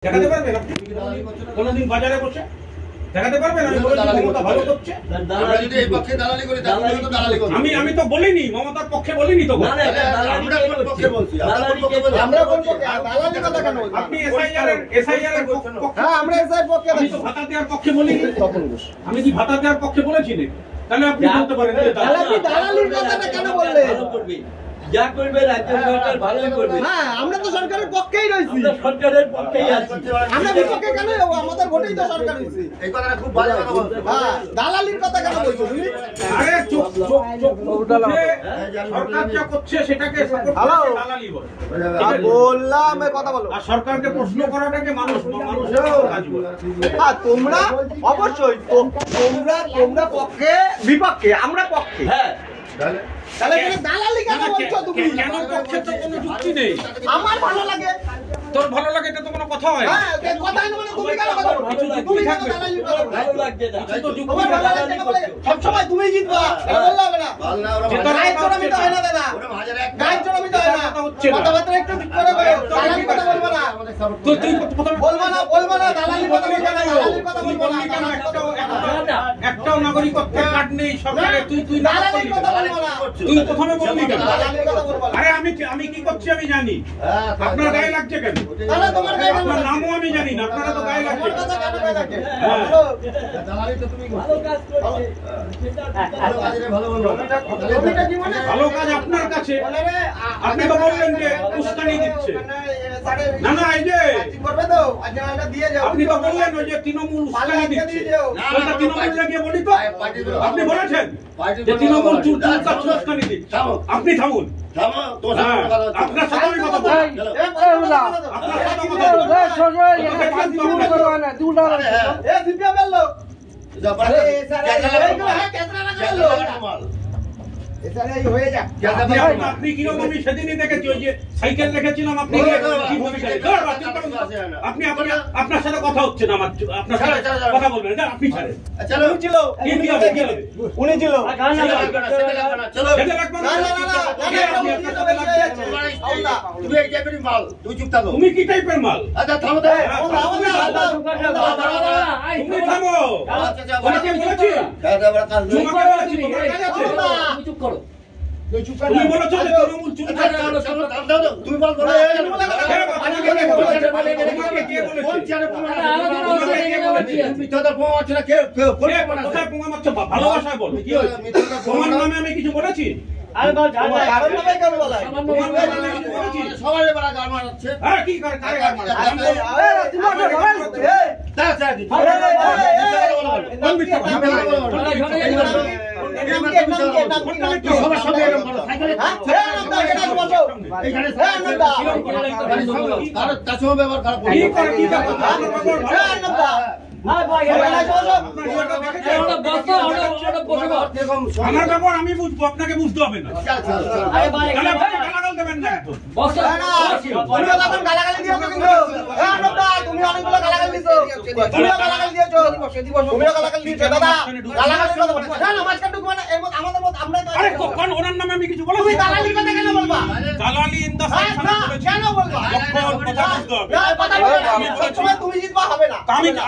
দেখাতে পারবেন আপনি কোনদিন বাজারে বসে দেখাতে পারবেন আমি বলেছি মমতা ভালো করছে আমরা যদি এই পক্ষে দালালি করি তাহলে তো দালালি করব আমি তো বলিনি মমতার পক্ষে বলিনি তো না আমরা কোন পক্ষে বলছি আমরা কোন পক্ষে দালালি কথা কেন বলছি আপনি এসআইআর এর পক্ষে হ্যাঁ আমরা এসআইআর পক্ষে আমি তো ভাতা দেওয়ার পক্ষে বলিনি তখন আমি কি ভাতা দেওয়ার পক্ষে বলেছি না তাহলে আপনি বলতে পারেন যে দালালির কথাটা কেন বললেন যা করবে রাজ্য সরকার ভালোই করবে। হ্যাঁ আমরা তো সরকারের পক্ষেই রইছি, আমরা সরকারের পক্ষেই আছি। আমরা বিপক্ষে কেন হবো? আমাদের ভোটেই তো সরকার হইছে। এই কথাটা খুব ভালো কথা বলছো। হ্যাঁ দালালির কথা কেন বলছো তুমি? আরে সরকার যা করছে সেটাকে সাপোর্ট করে দালালি বলে। বললাম এই কথা বলো। আর সরকারকে প্রশ্ন করাটাকে মানুষের কাজ বলে। হ্যাঁ তোমরা অবশ্যই তোমরা পক্ষে বিপক্ষে আমরা পক্ষে। হ্যাঁ তাহলে এখানে দালালি কেন বলছো তুমি? কেন পক্ষে তো কোনো যুক্তি নেই। আমার ভালো লাগে, তোর ভালো লাগে এটা তো কোনো কথা হয় না। হ্যাঁ কথা না মানে তুমি কেন কথা বলছো? তুমি কেন দালালি করো? ভালো লাগছে না। তো যুক্তি তোমার ভালো লাগছে না বলে সব সময় তুমি জিতবা এটা বললে হবে না। গায়ের চড়ামি তো হয় না দাদা, গায়ের চড়ামি তো হয় না। কথাবার্তা একটু ঠিক করে বলো, দালালি কথা বলবো না। তুই প্রথমে বলবো না দালালি কথা বলবো না, দালালি কথা বলবো না। একটাও নাগরিকত্বের কার্ড নেই সরকারে, তুই না দালালি কথা বলবো না। তুই প্রথমে বললি কেন? দালালি কথা বলবো না। আরে আমি কি করছি আমি জানি, আপনার গায়ে লাগছে কেন? তাহলে তোমার গায়ে লাগছে আপনার নামও আমি জানি না, আপনারা তো গায়ে লাগছে। কথা কেন গায়ে লাগছে? দালালি তো তুমি ভালো কাজ করছো। ভালো কাজ রে ভালো বলবো। জমিটা কি মানে? ভালো কাজ আপনার কাছে, আপনি তো বললেন যে উস্কানি দিচ্ছে। না এই যে করবে তো আজকে এটা দিয়ে যাও। আপনি তো বললেন ওই যে তৃণমূল উস্কানি দিচ্ছে, ওইটা তৃণমূল লাগিয়ে বলি তো আপনি বলেছেন যে তৃণমূল উস্কানি দিচ্ছে। আপনি থামুন, আপনার সাথে আমি কথা বলছি, আপনার সাথে কথা আপনি কিরকম আমি সেদিনই দেখেছি ওই যে সাইকেল রেখেছিলাম আপনি আপনার সাথে কথা হচ্ছে না, আমার আপনার সাথে কথা বলবেন না, আপনি ছাড়েন। উনি ছিল তুমি কি টাইপের মাল? তুমি থামো, তোমাকে বলেছি চুপ করো। তুমি বলেছো যে তৃণমূল চুরি করছে। তুমি বল বলো ভালোবাসায় বলো কি হয়েছে? তোমার নামে আমি কিছু বলেছি? আরে বাল জানা সবাই বলা গাল মারাচ্ছে। হ্যাঁ কি করে কারে গাল মারা? আমার ব্যাপার আমি বুঝবো, আপনাকে বুঝতে হবে না। গালাগাল দেবেন না একদম। গালাগালি দিয়েছো কিন্তু তুমি অনেকগুলো গালাগালি দিয়েছো, তুমিও গালাগালি দিয়েছো, তুমিও গালাগালি দিয়েছো দাদা। গালাগালির কথা বলছো না, মাঝখান টুকু মানে আমাদের মত আমরা তো আরে কোন ওনার নামে আমি কিছু বলেছি? তুমি দালালির কথা কেন বলবা? দালালি ইন দা সাইড কেন বলবা? কথা বুঝতে হবে। কথা বলবা না, সবসময় তুমি জিতবা হবে না।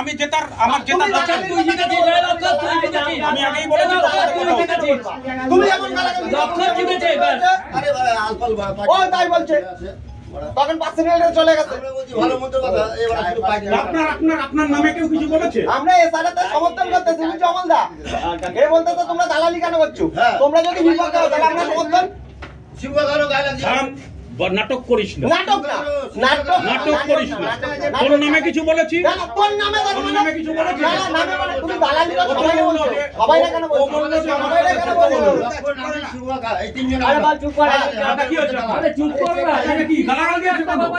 আমি জেতার আমার জেতার দরকার তুই জিতেছিস জয়লক্ষ্য তুই জিতেছিস। আমি আগেই বলেছি তুই জিতেছিস। তুমি এমন গালাগালি লক্ষ্য জিতেছে এবার। আরে ভাই আলফাল ও তাই বলছে তখন পার্সোনাল চলে গেছে। ভালো মতো কথা এবার শুধু পাই আপনার নামে কেউ কিছু বলেছে? আমরা এসআরতে সমর্থন করতেছি বুঝছো অমলদা। এ বলতে তো তোমরা দালালি কেন করছো? তোমরা যদি বিপক্ষে হও তাহলে আমরা সমর্থন শিবগারও গায় লাগছে। নাটক করিস না, নাটক না নাটক করিস না। তোর নামে কিছু বলেছি? না তোর নামে কিছু বলেছি? না নামে মানে তুমি দালালি করো সবাই না কেন বলছো? সবাই না কেন বলছো? আরে বাল চুপ কর। কি হয়েছে? আরে চুপ কর না। কি গালাগাল দিয়েছে?